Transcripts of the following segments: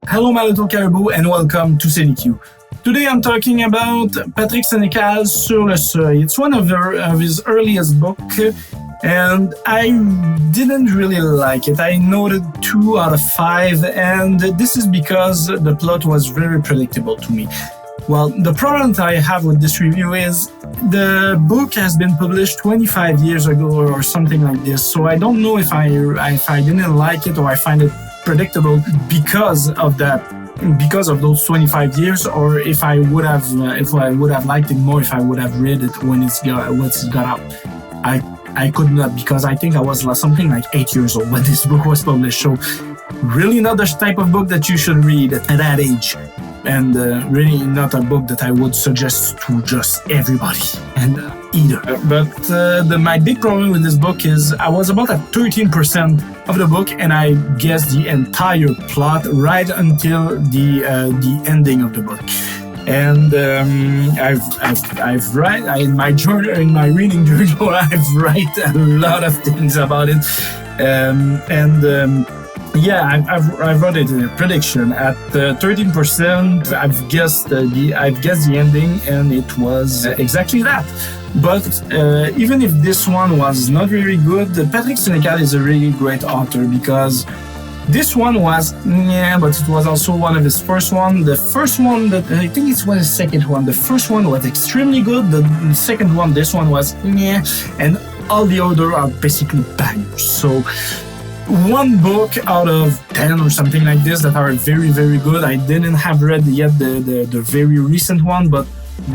Hello my little caribou and welcome to CDQ. Today I'm talking about Patrick Senécal Sur le seuil. It's one of his earliest books and I didn't really like it. I noted 2 out of 5 and this is because the plot was very predictable to me. Well, the problem that I have with this review is the book has been published 25 years ago or something like this, so I don't know if I didn't like it or I find it predictable because of those 25 years, or if I would have liked it more if I would have read it when it's got out. I could not, because I think I was something like 8 years old when this book was published. So really not the type of book that you should read at that age, and really not a book that I would suggest to just everybody and either. But my big problem with this book is I was about at 13% of the book and I guessed the entire plot right until the ending of the book. And in my journal, in my reading journal, I've write a lot of things about it, I wrote it in a prediction at 13%. I've guessed the ending, and it was exactly that. But even if this one was not very good, Patrick Senécal is a really great author, because this one was but it was also one of his first one. The first one, that I think it was the second one. The first one was extremely good. The second one, this one was and all the other are basically bangers. So one book out of 10 or something like this that are very, very good. I didn't have read yet the very recent one, but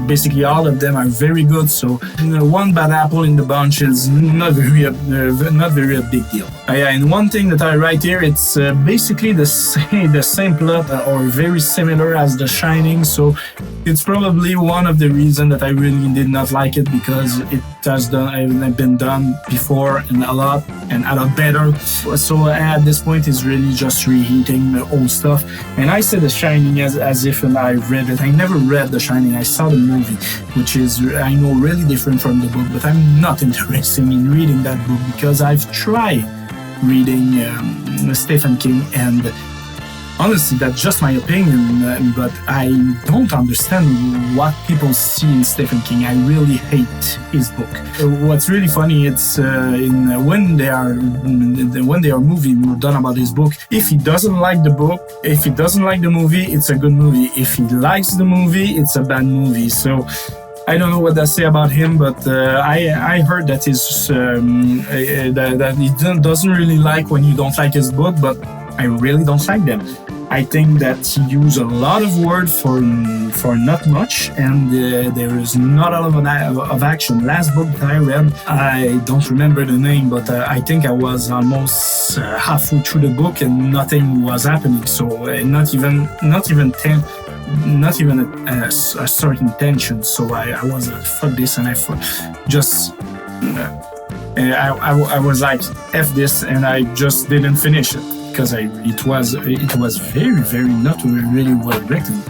basically all of them are very good. So one bad apple in the bunch is not very a big deal. And one thing that I write here, it's basically the same plot or very similar as The Shining. So it's probably one of the reasons that I really did not like it, because it has been done before and a lot better. So at this point, it's really just reheating the old stuff. And I said The Shining as if I read it. I never read The Shining. I saw the movie, which is, I know, really different from the book, but I'm not interested in reading that book because I've tried reading Stephen King, and honestly, that's just my opinion, but I don't understand what people see in Stephen King. I really hate his book. What's really funny, it's when they are movie done about his book, if he doesn't like the book, if he doesn't like the movie, it's a good movie. If he likes the movie, it's a bad movie. So I don't know what they say about him, but I heard that that he doesn't really like when you don't like his book, but I really don't like them. I think that he used a lot of words for not much, and there is not a lot of action. Last book that I read, I don't remember the name, but I think I was almost halfway through the book and nothing was happening. So not even a certain tension. So I was like, fuck this, and I was like, F this, and I just didn't finish it, because it was very, very not really well written.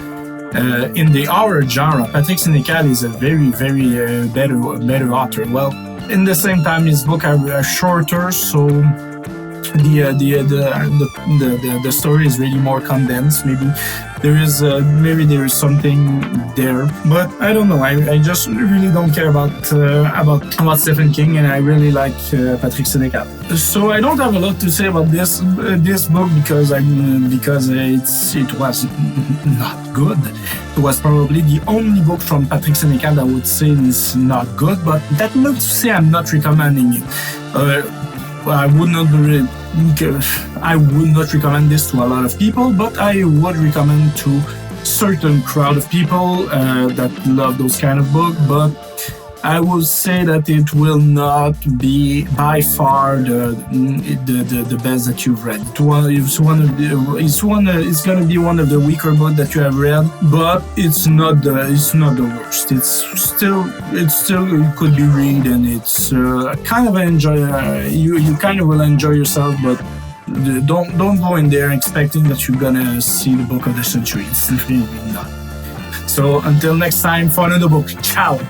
In the horror genre, Patrick Senécal is a very, very better author. Well, in the same time, his books are shorter, so the story is really more condensed. Maybe there is something there, but I don't know. I just really don't care about Stephen King, and I really like Patrick Senécal. So I don't have a lot to say about this book because it was not good. It was probably the only book from Patrick Senécal that I would say is not good, but that's not to say I'm not recommending it. I would not recommend this to a lot of people, but I would recommend to certain crowd of people that love those kind of books. But I will say that it will not be by far the best that you've read. It's going to be one of the weaker books that you have read, but it's not the worst. It could be read, and it's kind of you kind of will enjoy yourself, but don't go in there expecting that you're gonna see the book of the century. It's really not. So until next time for another book. Ciao.